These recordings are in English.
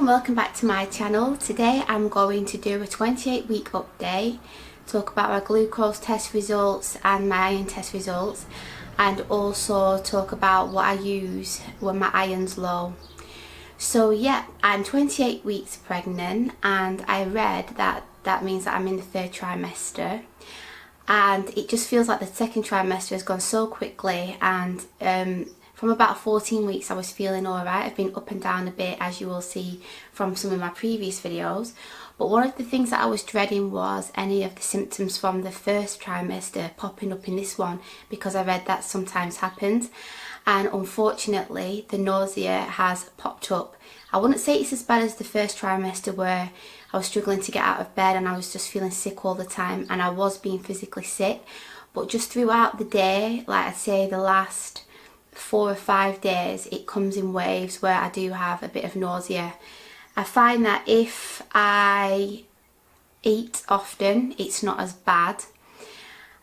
and welcome back to my channel. Today I'm going to do a 28-week update, talk about my glucose test results and my iron test results, and also talk about what I use when my iron's low. So yeah, I'm 28 weeks pregnant, and I read that that means that I'm in the third trimester, and it just feels like the second trimester has gone so quickly. And from about 14 weeks I was feeling alright. I've been up and down a bit, as you will see from some of my previous videos, but one of the things that I was dreading was any of the symptoms from the first trimester popping up in this one, because I read that sometimes happens, and unfortunately the nausea has popped up. I wouldn't say it's as bad as the first trimester where I was struggling to get out of bed and I was just feeling sick all the time, and I was being physically sick, but just throughout the day, like I'd say the last 4 or 5 days, it comes in waves where I do have a bit of nausea. I find that if I eat often, it's not as bad,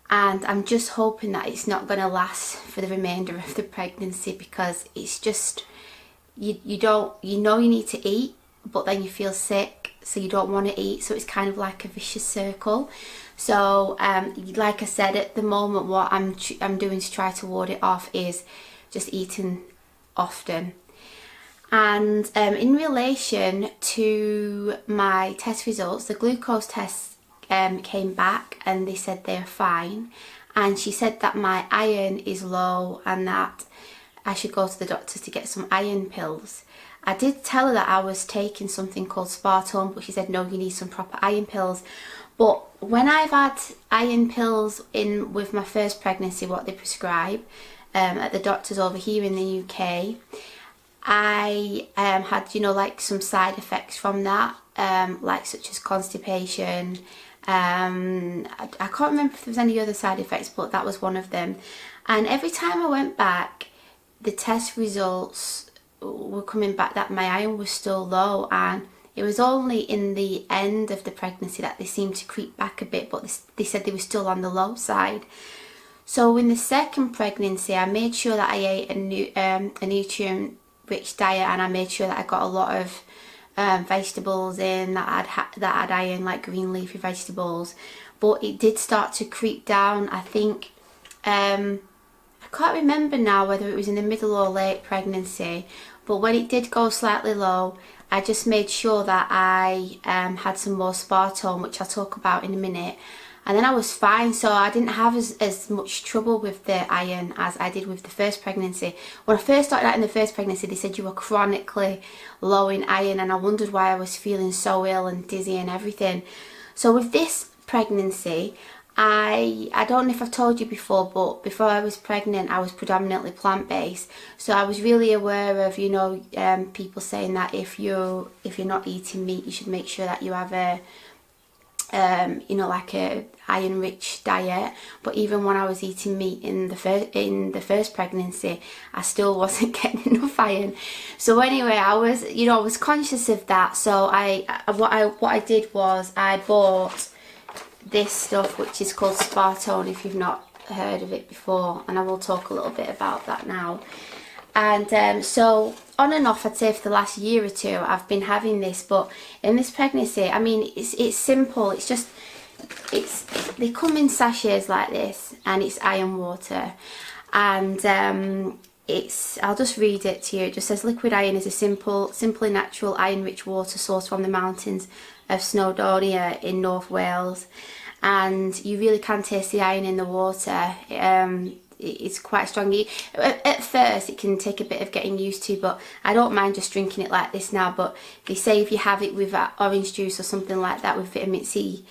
and I'm just hoping that it's not going to last for the remainder of the pregnancy, because it's just, you know you need to eat, but then you feel sick, so you don't want to eat, so it's kind of like a vicious circle. So like I said, at the moment what I'm doing to try to ward it off is just eating often. And in relation to my test results, the glucose test came back and they said they're fine, and she said that my iron is low and that I should go to the doctor to get some iron pills. I did tell her that I was taking something called Spatone, but she said no, you need some proper iron pills. But when I've had iron pills in with my first pregnancy, what they prescribe at the doctors over here in the UK, I had, you know, like some side effects from that, like such as constipation. I can't remember if there was any other side effects, but that was one of them. And every time I went back, the test results were coming back that my iron was still low, and it was only in the end of the pregnancy that they seemed to creep back a bit, but they said they were still on the low side. So in the second pregnancy, I made sure that I ate a nutrient-rich diet, and I made sure that I got a lot of vegetables in that had iron, like green leafy vegetables. But it did start to creep down. I think I can't remember now whether it was in the middle or late pregnancy, but when it did go slightly low, I just made sure that I had some more Spatone, which I'll talk about in a minute. And then I was fine, so I didn't have as much trouble with the iron as I did with the first pregnancy. When I first started out in the first pregnancy, they said you were chronically low in iron, and I wondered why I was feeling so ill and dizzy and everything. So with this pregnancy, I don't know if I've told you before, but before I was pregnant I was predominantly plant-based, so I was really aware of, you know, people saying that if you're not eating meat, you should make sure that you have a you know, like a iron rich diet. But even when I was eating meat in the first pregnancy, I still wasn't getting enough iron. So anyway, I was conscious of that. So what I did was I bought this stuff which is called Spatone, if you've not heard of it before, and I will talk a little bit about that now. And so on and off, I'd say for the last year or two I've been having this, but in this pregnancy, I mean, it's simple. It's just, they come in sachets like this, and it's iron water, and I'll just read it to you. It just says liquid iron is a simply natural iron rich water sourced from the mountains of Snowdonia in North Wales, and you really can taste the iron in the water. It's quite strong. At first it can take a bit of getting used to, but I don't mind just drinking it like this now. But they say if you have it with orange juice or something like that with vitamin C,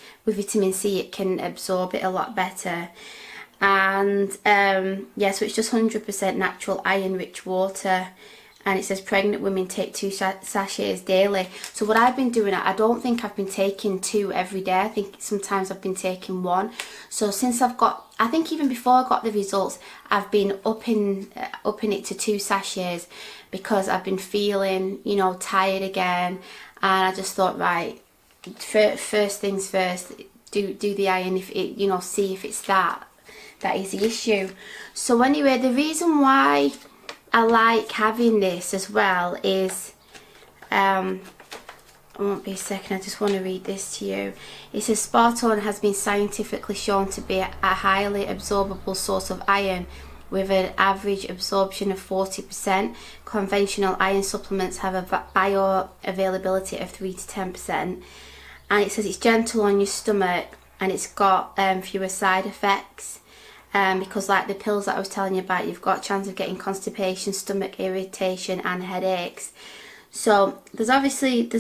it can absorb it a lot better. And yeah, so it's just 100% natural iron rich water, and it says pregnant women take 2 sachets daily. So what I've been doing, I don't think I've been taking 2 every day. I think sometimes I've been taking 1. So since I think even before I got the results, I've been upping it to 2 sachets, because I've been feeling, you know, tired again, and I just thought, right, first things first, do the iron, if it, you know, see if it's that is the issue. So anyway, the reason why I like having this as well is I won't be a second, I just want to read this to you. It says Spatone has been scientifically shown to be a highly absorbable source of iron with an average absorption of 40%. Conventional iron supplements have a bioavailability of 3 to 10%. And it says it's gentle on your stomach and it's got fewer side effects. Because like the pills that I was telling you about, you've got a chance of getting constipation, stomach irritation and headaches. So there's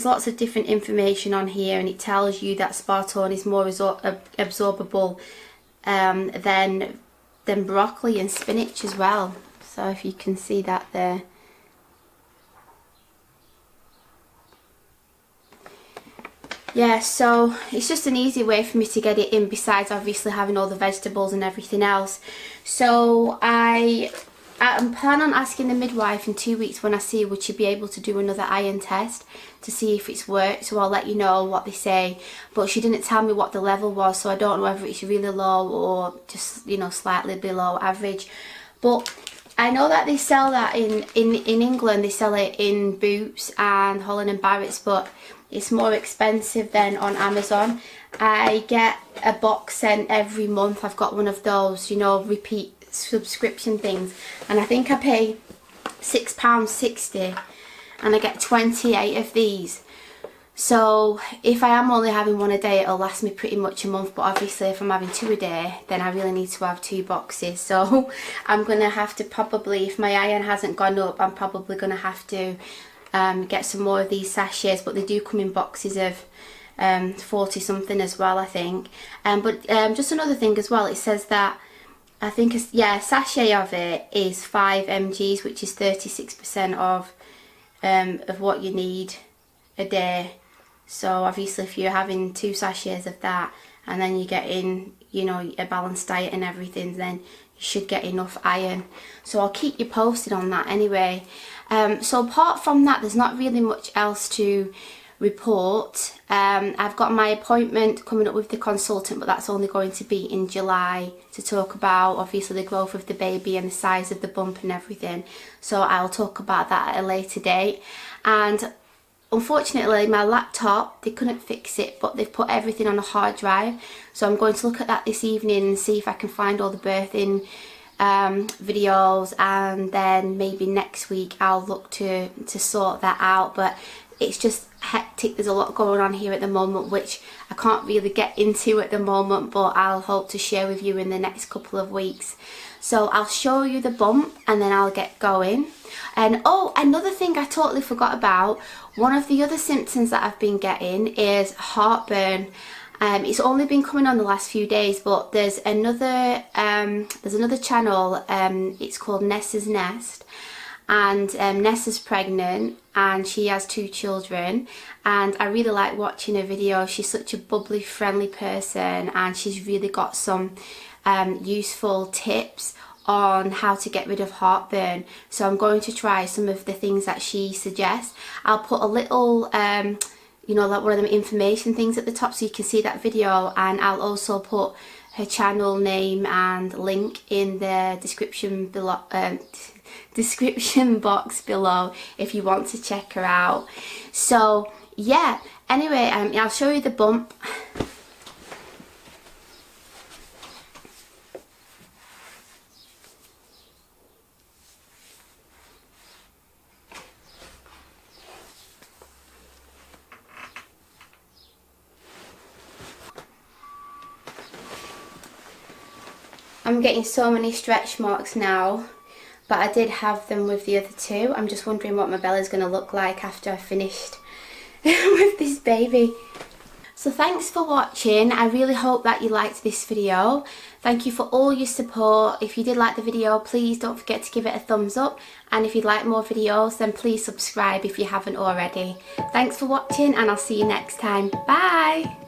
lots of different information on here, and it tells you that Spatone is more absorbable than broccoli and spinach as well. So if you can see that there. Yeah, so it's just an easy way for me to get it in, besides obviously having all the vegetables and everything else. So I'm planning on asking the midwife in 2 weeks when I see would she be able to do another iron test to see if it's worked. So I'll let you know what they say. But she didn't tell me what the level was, so I don't know whether it's really low or just, you know, slightly below average. But I know that they sell that in England. They sell it in Boots and Holland & Barrett's, but it's more expensive than on Amazon. I get a box sent every month. I've got one of those, you know, repeat subscription things, and I think I pay £6.60 and I get 28 of these. So if I am only having one a day, it'll last me pretty much a month. But obviously if I'm having 2 a day, then I really need to have 2 boxes. So I'm gonna have to probably, if my iron hasn't gone up, I'm probably gonna have to get some more of these sachets. But they do come in boxes of 40 something as well, I think. But just another thing as well, it says that I think a sachet of it is 5 mg's, which is 36% of what you need a day. So obviously if you're having 2 sachets of that and then you're getting, you know, a balanced diet and everything, then you should get enough iron. So I'll keep you posted on that anyway. So apart from that, there's not really much else to report. I've got my appointment coming up with the consultant, but that's only going to be in July to talk about obviously the growth of the baby and the size of the bump and everything. So I'll talk about that at a later date. And unfortunately my laptop, they couldn't fix it, but they've put everything on a hard drive. So I'm going to look at that this evening and see if I can find all the birthing videos, and then maybe next week I'll look to sort that out. But it's just hectic. There's a lot going on here at the moment which I can't really get into at the moment, but I'll hope to share with you in the next couple of weeks. So I'll show you the bump and then I'll get going. And oh, another thing I totally forgot about, one of the other symptoms that I've been getting is heartburn. It's only been coming on the last few days, but there's another channel, it's called Nessa's Nest, and Nessa's pregnant and she has 2 children, and I really like watching her video. She's such a bubbly, friendly person, and she's really got some useful tips on how to get rid of heartburn. So I'm going to try some of the things that she suggests. I'll put a little you know, like one of them information things at the top so you can see that video, and I'll also put her channel name and link in the description below, description box below if you want to check her out. So yeah, anyway, I'll show you the bump. I'm getting so many stretch marks now, but I did have them with the other 2. I'm just wondering what my belly's going to look like after I've finished with this baby. So thanks for watching. I really hope that you liked this video. Thank you for all your support. If you did like the video, please don't forget to give it a thumbs up. And if you'd like more videos, then please subscribe if you haven't already. Thanks for watching, and I'll see you next time. Bye!